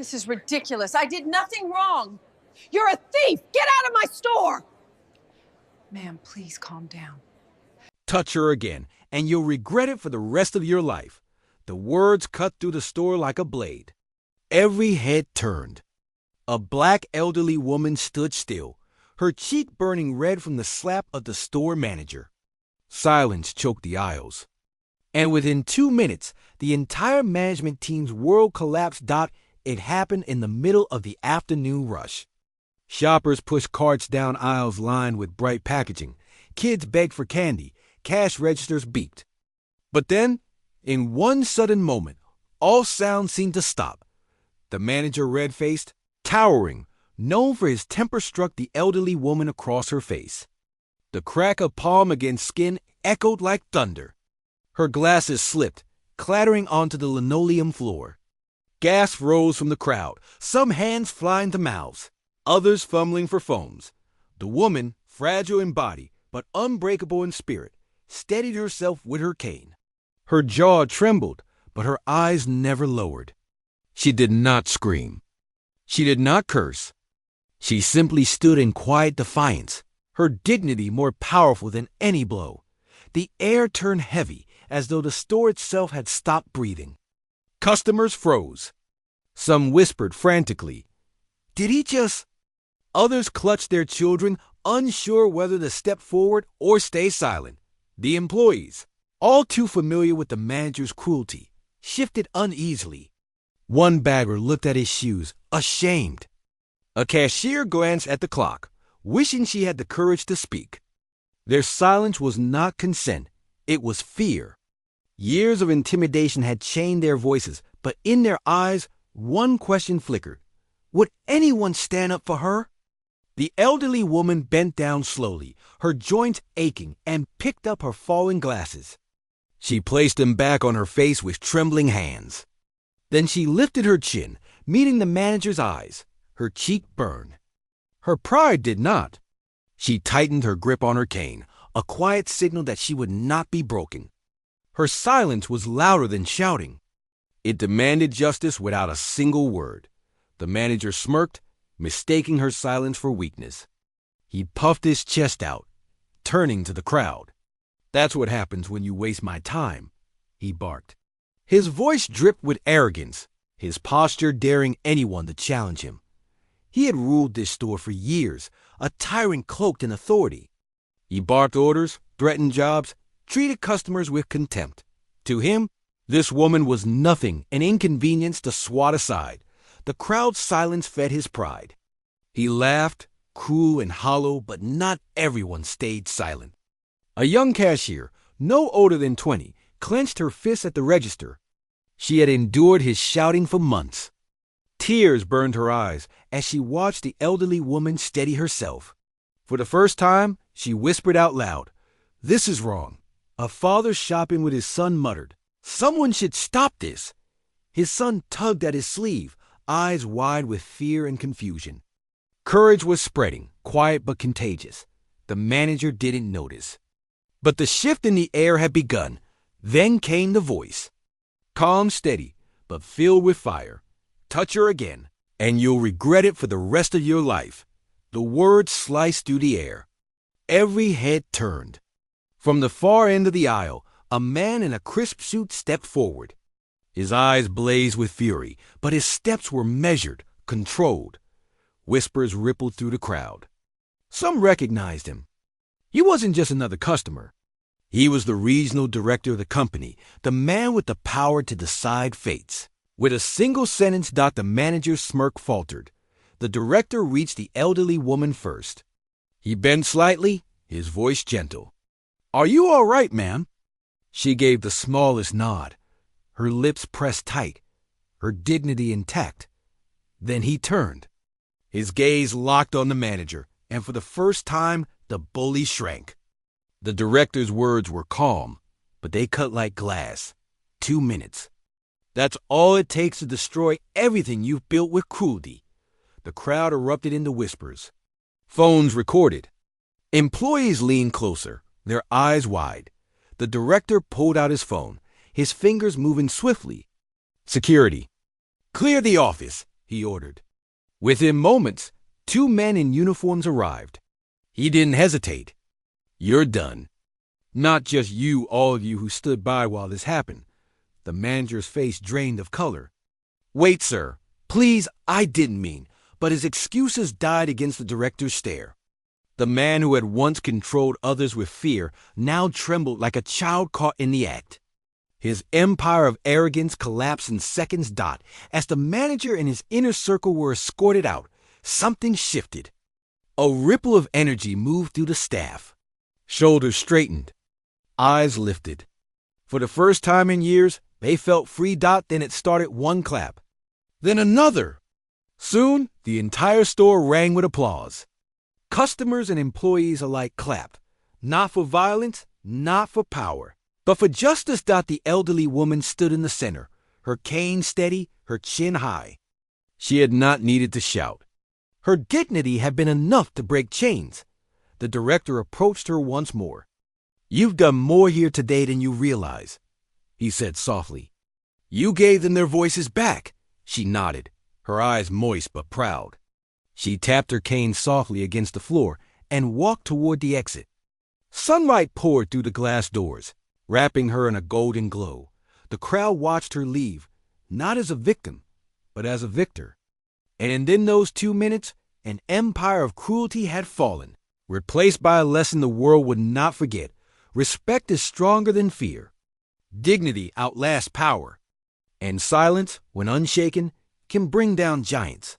This is ridiculous. I did nothing wrong. You're a thief! Get out of my store! Ma'am, please calm down. Touch her again, and you'll regret it for the rest of your life. The words cut through the store like a blade. Every head turned. A black elderly woman stood still, her cheek burning red from the slap of the store manager. Silence choked the aisles. And within 2 minutes, the entire management team's world collapsed. It happened in the middle of the afternoon rush. Shoppers pushed carts down aisles lined with bright packaging. Kids begged for candy. Cash registers beeped. But then, in one sudden moment, all sound seemed to stop. The manager, red-faced, towering, known for his temper, struck the elderly woman across her face. The crack of palm against skin echoed like thunder. Her glasses slipped, clattering onto the linoleum floor. Gasps rose from the crowd, some hands flying to mouths, others fumbling for phones. The woman, fragile in body but unbreakable in spirit, steadied herself with her cane. Her jaw trembled, but her eyes never lowered. She did not scream. She did not curse. She simply stood in quiet defiance, her dignity more powerful than any blow. The air turned heavy, as though the store itself had stopped breathing. Customers froze. Some whispered frantically, "Did he just—" Others clutched their children, unsure whether to step forward or stay silent. The employees, all too familiar with the manager's cruelty, shifted uneasily. One bagger looked at his shoes, ashamed. A cashier glanced at the clock, wishing she had the courage to speak. Their silence was not consent, it was fear. Years of intimidation had chained their voices, but in their eyes, one question flickered. Would anyone stand up for her? The elderly woman bent down slowly, her joints aching, and picked up her falling glasses. She placed them back on her face with trembling hands. Then she lifted her chin, meeting the manager's eyes. Her cheek burned. Her pride did not. She tightened her grip on her cane, a quiet signal that she would not be broken. Her silence was louder than shouting. It demanded justice without a single word. The manager smirked, mistaking her silence for weakness. He puffed his chest out, turning to the crowd. "That's what happens when you waste my time," he barked. His voice dripped with arrogance, his posture daring anyone to challenge him. He had ruled this store for years, a tyrant cloaked in authority. He barked orders, threatened jobs, treated customers with contempt. To him, this woman was nothing, an inconvenience to swat aside. The crowd's silence fed his pride. He laughed, cruel and hollow, but not everyone stayed silent. A young cashier, no older than 20, clenched her fists at the register. She had endured his shouting for months. Tears burned her eyes as she watched the elderly woman steady herself. For the first time, she whispered out loud, "This is wrong." A father shopping with his son muttered, "Someone should stop this." His son tugged at his sleeve, eyes wide with fear and confusion. Courage was spreading, quiet but contagious. The manager didn't notice. But the shift in the air had begun. Then came the voice. Calm, steady, but filled with fire. "Touch her again, and you'll regret it for the rest of your life." The words sliced through the air. Every head turned. From the far end of the aisle, a man in a crisp suit stepped forward. His eyes blazed with fury, but his steps were measured, controlled. Whispers rippled through the crowd. Some recognized him. He wasn't just another customer. He was the regional director of the company, the man with the power to decide fates. With a single sentence, the manager's smirk faltered. The director reached the elderly woman first. He bent slightly, his voice gentle. "Are you all right, ma'am?" She gave the smallest nod, her lips pressed tight, her dignity intact. Then he turned. His gaze locked on the manager, and for the first time, the bully shrank. The director's words were calm, but they cut like glass. 2 minutes. That's all it takes to destroy everything you've built with cruelty. The crowd erupted into whispers. Phones recorded. Employees leaned closer, their eyes wide. The director pulled out his phone, his fingers moving swiftly. "Security. Clear the office," he ordered. Within moments, 2 men in uniforms arrived. He didn't hesitate. You're done. Not just you, all of you who stood by while this happened. The manager's face drained of color. Wait, sir. Please, I didn't mean. But his excuses died against the director's stare. The man who had once controlled others with fear now trembled like a child caught in the act. His empire of arrogance collapsed in seconds dot. As the manager and his inner circle were escorted out, something shifted. A ripple of energy moved through the staff. Shoulders straightened. Eyes lifted. For the first time in years, they felt free. Then it started one clap. Then another. Soon, the entire store rang with applause. Customers and employees alike clapped, not for violence, not for power, but for justice. The elderly woman stood in the center, her cane steady, her chin high. She had not needed to shout. Her dignity had been enough to break chains. The director approached her once more. You've done more here today than you realize, he said softly. You gave them their voices back. She nodded, her eyes moist but proud. She tapped her cane softly against the floor and walked toward the exit. Sunlight poured through the glass doors, wrapping her in a golden glow. The crowd watched her leave, not as a victim, but as a victor. And in those 2 minutes, an empire of cruelty had fallen, replaced by a lesson the world would not forget. Respect is stronger than fear. Dignity outlasts power. And silence, when unshaken, can bring down giants.